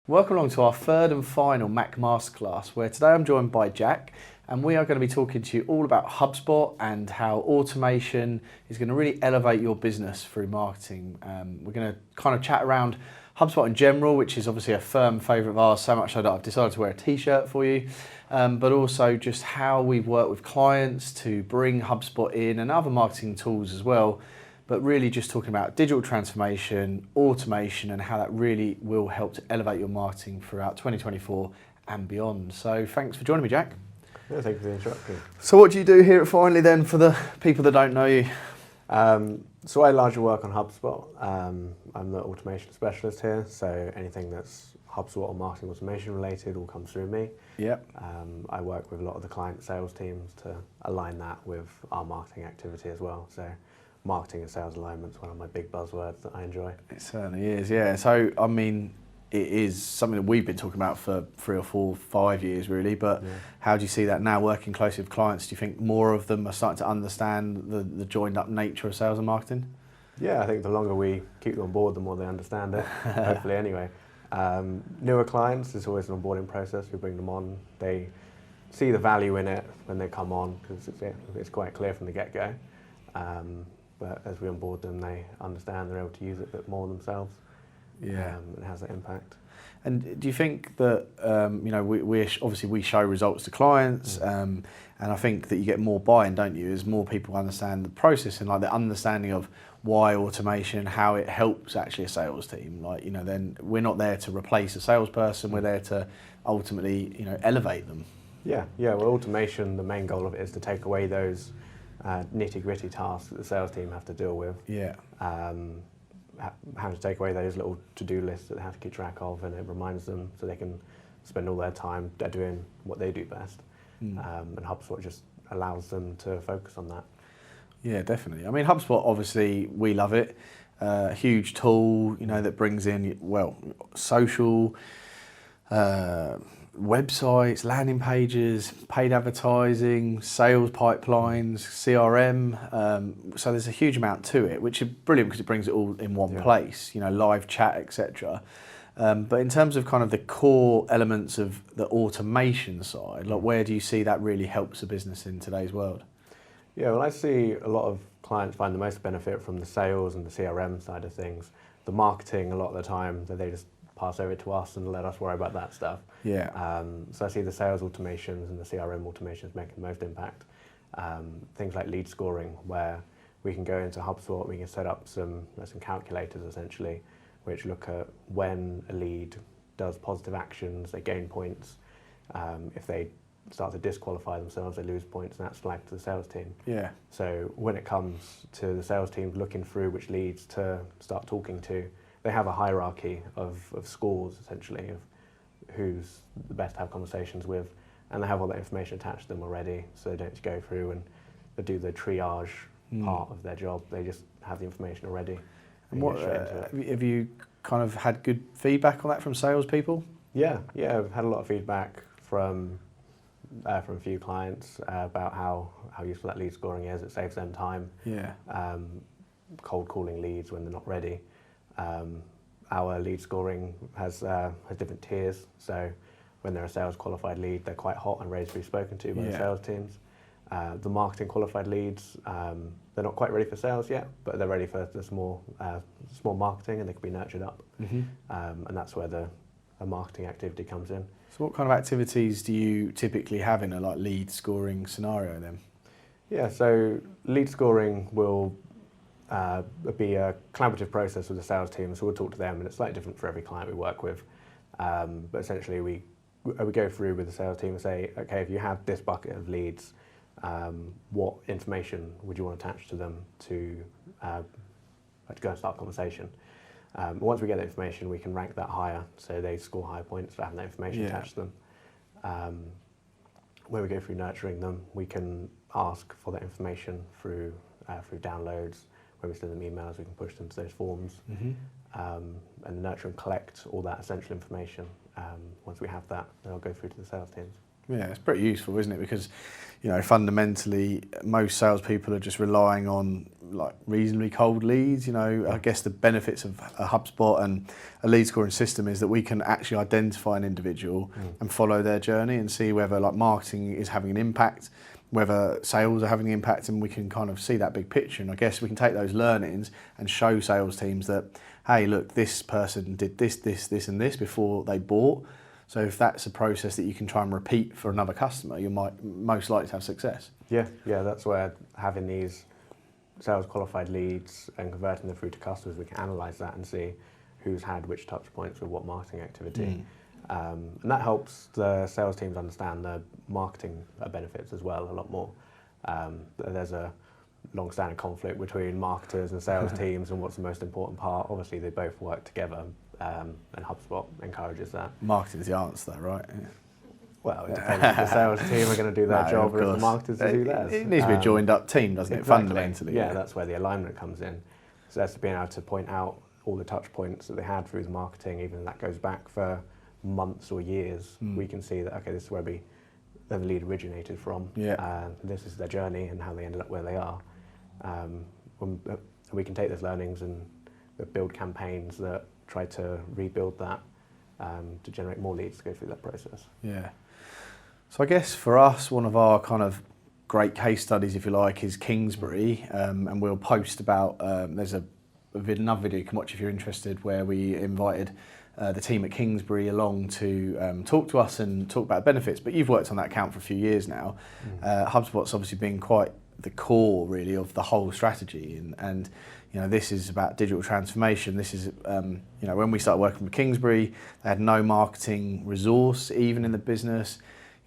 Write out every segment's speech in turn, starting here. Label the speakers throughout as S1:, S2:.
S1: Welcome along to our third and final MACH Masterclass, where today I'm joined by Jack, and we are going to be talking to you all about HubSpot and how automation is going to really elevate your business through marketing. We're going to kind of chat around HubSpot in general, which is obviously a firm favourite of ours, so much so that I've decided to wear a t-shirt for you, but also just how we've worked with clients to bring HubSpot in and other marketing tools as well. But really just talking about digital transformation, automation, and how that really will help to elevate your marketing throughout 2024 and beyond. So thanks for joining me, Jack.
S2: Yeah, thank you for the introduction.
S1: So what do you do here at Finally then for the people that don't know you?
S2: So I largely work on HubSpot. I'm the automation specialist here, so anything that's HubSpot or marketing automation related all comes through me.
S1: Yep.
S2: I work with a lot of the client sales teams to align that with our marketing activity as well. So marketing and sales alignment is one of my big buzzwords that I enjoy.
S1: It certainly is, yeah. So, I mean, it is something that we've been talking about for 3 or 4, 5 years really, but yeah. How do you see that now working closely with clients? Do you think more of them are starting to understand the joined up nature of sales and marketing?
S2: Yeah, I think the longer we keep them on board, the more they understand it, hopefully anyway. Newer clients, there's always an onboarding process. We bring them on. They see the value in it when they come on because it's quite clear from the get-go. But as we onboard them, they understand they're able to use it a bit more themselves.
S1: Yeah,
S2: it has that impact.
S1: And do you think that we obviously we show results to clients, and I think that you get more buy-in, don't you, as more people understand the process and like the understanding of why automation, how it helps actually a sales team. Like then we're not there to replace a salesperson; we're there to ultimately elevate them.
S2: Yeah. Well, automation, the main goal of it is to take away those nitty-gritty tasks that the sales team have to deal with.
S1: Yeah.
S2: How to take away those little to-do lists that they have to keep track of, and it reminds them so they can spend all their time doing what they do best. And HubSpot just allows them to focus on that.
S1: Yeah, definitely. I mean, HubSpot, obviously, we love it. Huge tool, that brings in, social, websites, landing pages, paid advertising, sales pipelines, CRM. So there's a huge amount to it, which is brilliant because it brings it all in one place, live chat, etc. But in terms of kind of the core elements of the automation side, like where do you see that really helps a business in today's world?
S2: Yeah, well, I see a lot of clients find the most benefit from the sales and the CRM side of things. The marketing, a lot of the time, that they just pass over to us and let us worry about that stuff.
S1: Yeah.
S2: So I see the sales automations and the CRM automations making the most impact. Things like lead scoring, where we can go into HubSpot, we can set up some calculators essentially, which look at when a lead does positive actions, they gain points. If they start to disqualify themselves, they lose points, and that's flagged to the sales team.
S1: Yeah.
S2: So when it comes to the sales team looking through which leads to start talking to, they have a hierarchy of scores, essentially, of who's the best to have conversations with, and they have all that information attached to them already, so they don't have to go through and do the triage part of their job. They just have the information already.
S1: And what have you kind of had good feedback on that from salespeople?
S2: Yeah, I've had a lot of feedback from a few clients about how useful that lead scoring is. It saves them time.
S1: Yeah.
S2: Cold calling leads when they're not ready. Our lead scoring has different tiers, so when they're a sales qualified lead, they're quite hot and ready to be spoken to by the sales teams. The marketing qualified leads, they're not quite ready for sales yet, but they're ready for the small marketing, and they can be nurtured up. And that's where the marketing activity comes in.
S1: So what kind of activities do you typically have in a lead scoring scenario then?
S2: Yeah, so lead scoring will be a collaborative process with the sales team, so we'll talk to them, and it's slightly different for every client we work with. But essentially, we go through with the sales team and say, okay, if you had this bucket of leads, what information would you want attached to them to go and start a conversation? Once we get that information, we can rank that higher, so they score higher points for having that information attached to them. When we go through nurturing them, we can ask for that information through downloads. When we send them emails, we can push them to those forms, and nurture and collect all that essential information. Once we have that, then I'll go through to the sales teams.
S1: Yeah, it's pretty useful, isn't it? Because, fundamentally, most salespeople are just relying on like reasonably cold leads. I guess the benefits of a HubSpot and a lead scoring system is that we can actually identify an individual and follow their journey and see whether like marketing is having an impact, whether sales are having an impact, and we can kind of see that big picture. And I guess we can take those learnings and show sales teams that, hey, look, this person did this, and this before they bought. So if that's a process that you can try and repeat for another customer, you might most likely have success.
S2: Yeah, that's where having these sales qualified leads and converting them through to customers, we can analyse that and see who's had which touch points with what marketing activity. And that helps the sales teams understand the marketing benefits as well a lot more. There's a long-standing conflict between marketers and sales teams and what's the most important part. Obviously, they both work together, and HubSpot encourages that.
S1: Marketing's the answer, right? Yeah.
S2: Well, it depends if the sales team are going to do their job or if the marketers do theirs.
S1: It needs to be a joined-up team, doesn't it, fundamentally?
S2: Yeah, that's where the alignment comes in. So that's being able to point out all the touch points that they had through the marketing, even if that goes back for months or years. We can see that, okay, this is where the lead originated from. This is their journey and how they ended up where they are. We can take those learnings and build campaigns that try to rebuild that to generate more leads to go through that process.
S1: Yeah. So I guess for us, one of our kind of great case studies, if you like, is Kingsbury, and we'll post about, there's another video you can watch if you're interested, where we invited the team at Kingsbury along to talk to us and talk about benefits. But you've worked on that account for a few years now. HubSpot's obviously been quite the core really of the whole strategy, and this is about digital transformation. This is when we started working with Kingsbury, they had no marketing resource even in the business.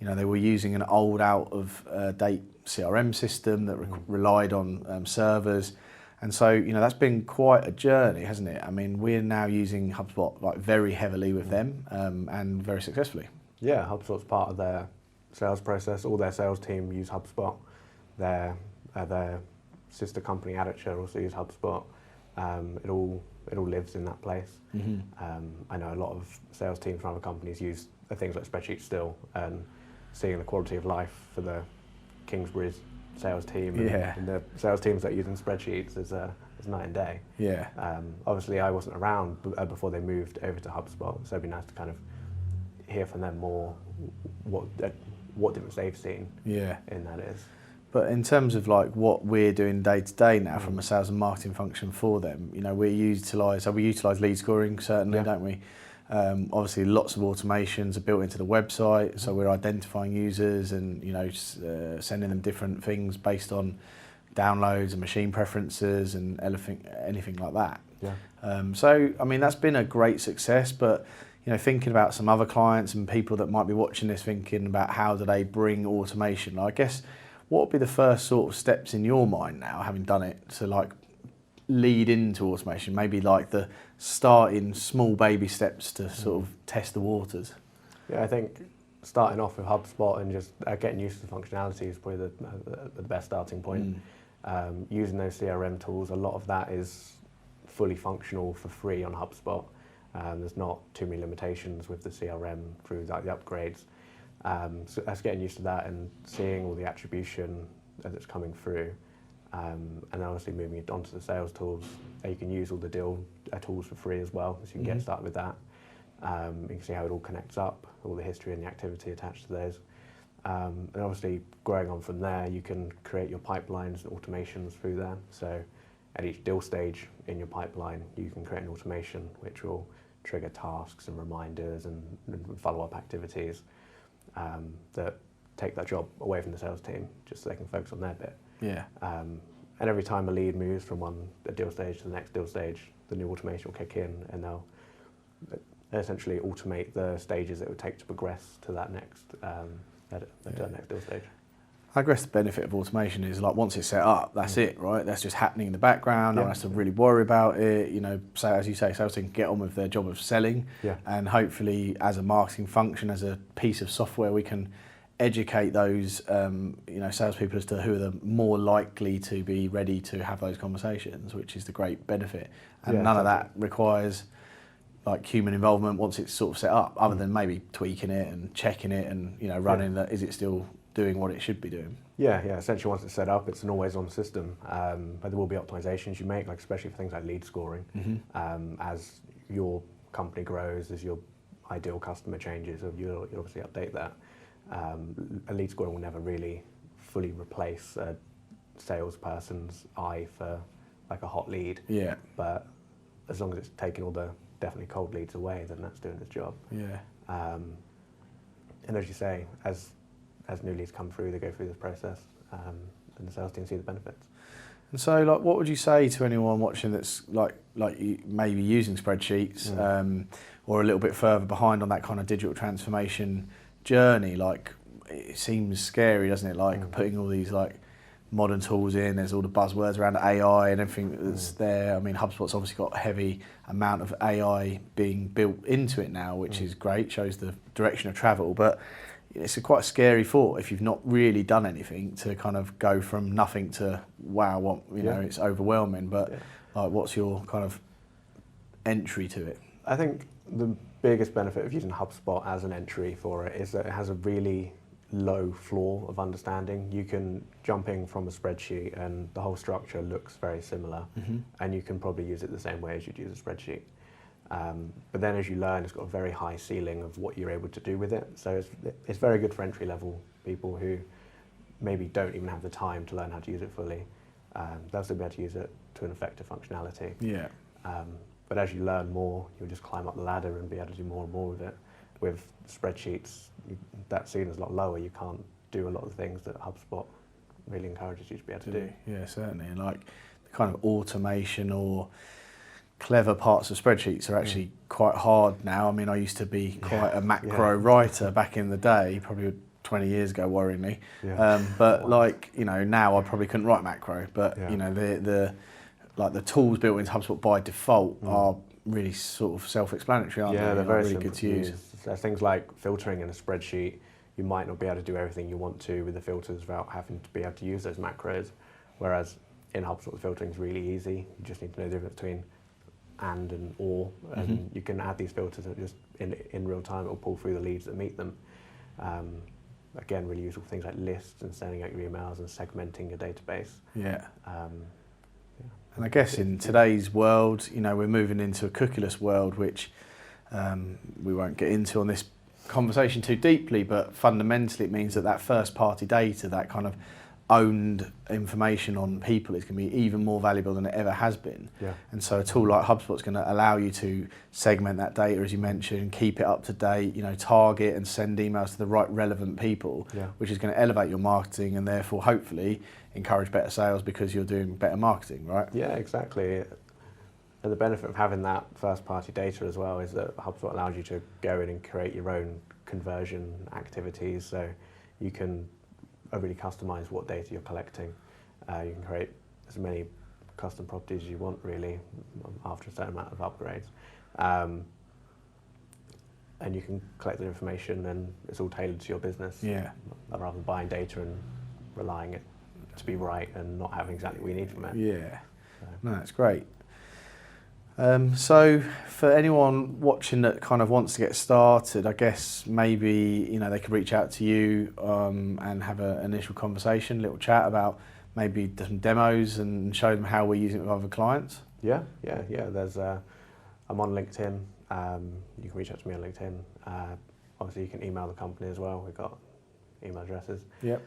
S1: They were using an old out of date CRM system that relied on servers, and so that's been quite a journey, hasn't it? I mean, we're now using HubSpot like very heavily with them and very successfully. Yeah,
S2: HubSpot's part of their sales process. All their sales team use HubSpot. Their sister company Aditya also use HubSpot. It all lives in that place. I know a lot of sales teams from other companies use things like spreadsheets still, and seeing the quality of life for the Kingsbury's sales team and the sales teams that are using spreadsheets is night and day.
S1: Yeah.
S2: Obviously, I wasn't around before they moved over to HubSpot, so it'd be nice to kind of hear from them more what difference they've seen in that is.
S1: But in terms of like what we're doing day to day now from a sales and marketing function for them, we utilise lead scoring certainly, don't we? Obviously, lots of automations are built into the website, so we're identifying users and sending them different things based on downloads and machine preferences and anything like that. So I mean that's been a great success, but thinking about some other clients and people that might be watching this, thinking about how do they bring automation, I guess what would be the first sort of steps in your mind now, having done it, to like lead into automation? Maybe like the starting small baby steps to sort of test the waters.
S2: Yeah, I think starting off with HubSpot and just getting used to the functionality is probably the best starting point. Using those CRM tools, a lot of that is fully functional for free on HubSpot. There's not too many limitations with the CRM through like the upgrades. So that's getting used to that and seeing all the attribution that's coming through. And then obviously moving it onto the sales tools. You can use all the deal tools for free as well, so you can get started with that. You can see how it all connects up, all the history and the activity attached to those. And obviously growing on from there, you can create your pipelines and automations through there. So at each deal stage in your pipeline, you can create an automation which will trigger tasks and reminders and follow-up activities that take that job away from the sales team, just so they can focus on their bit. And every time a lead moves from a deal stage to the next deal stage, the new automation will kick in, and they'll essentially automate the stages it would take to progress to that next next deal stage.
S1: I guess the benefit of automation is like once it's set up, that's it, right? That's just happening in the background. No one has to really worry about it. So as you say, sales team can get on with their job of selling, and hopefully, as a marketing function, as a piece of software, we can educate those salespeople as to who are the more likely to be ready to have those conversations, which is the great benefit. And none of that requires like human involvement once it's sort of set up, other than maybe tweaking it and checking it and running that, is it still doing what it should be doing?
S2: Yeah. Essentially, once it's set up, it's an always-on system. But there will be optimizations you make, like especially for things like lead scoring. As your company grows, as your ideal customer changes, you'll obviously update that. A lead scoring will never really fully replace a salesperson's eye for like a hot lead.
S1: Yeah.
S2: But as long as it's taking all the definitely cold leads away, then that's doing its job.
S1: Yeah.
S2: And as you say, as new leads come through, they go through this process, and the sales team see the benefits.
S1: And so, like, what would you say to anyone watching that's like you, maybe using spreadsheets, or a little bit further behind on that kind of digital transformation journey? Like, it seems scary, doesn't it? Like putting all these like modern tools in. There's all the buzzwords around AI and everything that's there. I mean, HubSpot's obviously got a heavy amount of AI being built into it now, which is great. Shows the direction of travel, but it's quite a scary thought if you've not really done anything to kind of go from nothing to wow, what it's overwhelming. But like, what's your kind of entry to it?
S2: I think the biggest benefit of using HubSpot as an entry for it is that it has a really low floor of understanding. You can jump in from a spreadsheet and the whole structure looks very similar, and you can probably use it the same way as you'd use a spreadsheet. But then as you learn, it's got a very high ceiling of what you're able to do with it. So it's very good for entry-level people who maybe don't even have the time to learn how to use it fully. They'll still be able to use it to an effective functionality.
S1: Yeah.
S2: But as you learn more, you'll just climb up the ladder and be able to do more and more with it. With spreadsheets, that ceiling is a lot lower. You can't do a lot of the things that HubSpot really encourages you to be able to do.
S1: Yeah, certainly. And like the kind of automation or clever parts of spreadsheets are actually quite hard now. I mean, I used to be quite a macro writer back in the day, probably 20 years ago, worryingly. But like, now I probably couldn't write macro, but the tools built into HubSpot by default are really sort of self-explanatory, aren't they?
S2: Yeah, they're very
S1: really good to use.
S2: There's things like filtering in a spreadsheet. You might not be able to do everything you want to with the filters without having to be able to use those macros. Whereas in HubSpot, the filtering is really easy. You just need to know the difference between and or, and you can add these filters and just in real time it will pull through the leads that meet them. Again, really useful for things like lists and sending out your emails and segmenting your database.
S1: And I guess in today's world, we're moving into a cookieless world, which we won't get into on this conversation too deeply, but fundamentally it means that first party data, that kind of owned information on people, is going to be even more valuable than it ever has been. And so a tool like HubSpot is going to allow you to segment that data, as you mentioned, keep it up to date, target and send emails to the right relevant people, which is going to elevate your marketing and therefore hopefully encourage better sales because you're doing better marketing, right?
S2: Yeah, exactly. And the benefit of having that first party data as well is that HubSpot allows you to go in and create your own conversion activities, so you can really customize what data you're collecting. You can create as many custom properties as you want, really, after a certain amount of upgrades. And you can collect the information and it's all tailored to your business, rather than buying data and relying it to be right and not having exactly what you need from it.
S1: No, that's great. So for anyone watching that kind of wants to get started, I guess maybe they could reach out to you and have an initial conversation, a little chat about maybe some demos and show them how we're using it with other clients.
S2: There's I'm on LinkedIn. You can reach out to me on LinkedIn. Obviously you can email the company as well. We've got email addresses. We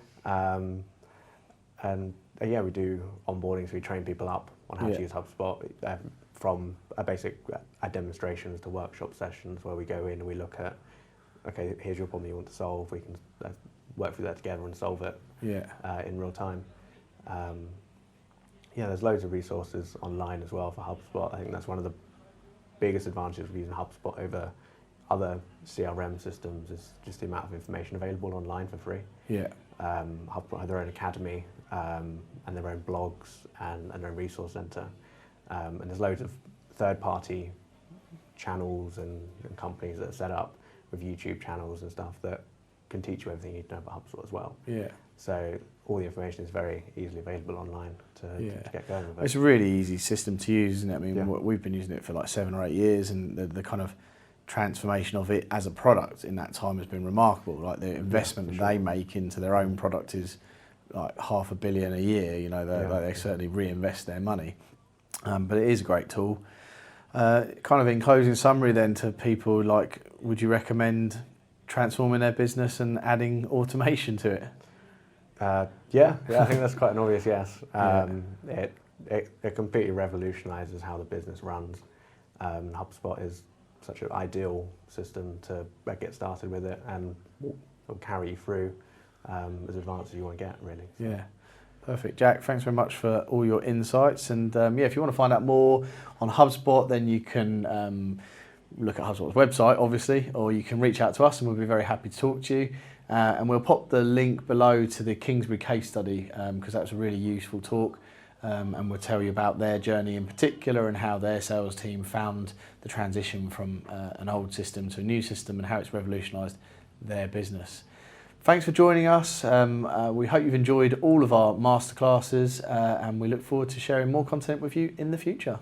S2: do onboarding, so we train people up on how to use HubSpot, from a demonstration to workshop sessions where we go in and we look at, okay, here's your problem you want to solve. We can work through that together and solve it in real time. There's loads of resources online as well for HubSpot. I think that's one of the biggest advantages of using HubSpot over other CRM systems is just the amount of information available online for free. HubSpot have their own academy and their own blogs and their own resource center. And there's loads of third-party channels and companies that are set up with YouTube channels and stuff that can teach you everything you need to know about HubSpot as well. So all the information is very easily available online to get going with it.
S1: It's a really easy system to use, isn't it? I mean,
S2: Yeah.
S1: we've been using it for like 7 or 8 years, and the kind of transformation of it as a product in that time has been remarkable. Like the investment that they make into their own product is like $500 million a year. You know, they certainly reinvest their money. But it is a great tool. Kind of in closing summary then to people, like, would you recommend transforming their business and adding automation to it?
S2: Yeah, I think that's quite an obvious yes. It completely revolutionises how the business runs. HubSpot is such an ideal system to get started with it, and will carry you through as advanced as you want to get, really. So.
S1: Yeah, perfect. Jack, thanks very much for all your insights. And if you want to find out more on HubSpot, then you can look at HubSpot's website, obviously, or you can reach out to us and we'll be very happy to talk to you. And we'll pop the link below to the Kingsbury case study because that was a really useful talk. And we'll tell you about their journey in particular and how their sales team found the transition from an old system to a new system and how it's revolutionised their business. Thanks for joining us. We hope you've enjoyed all of our masterclasses and we look forward to sharing more content with you in the future.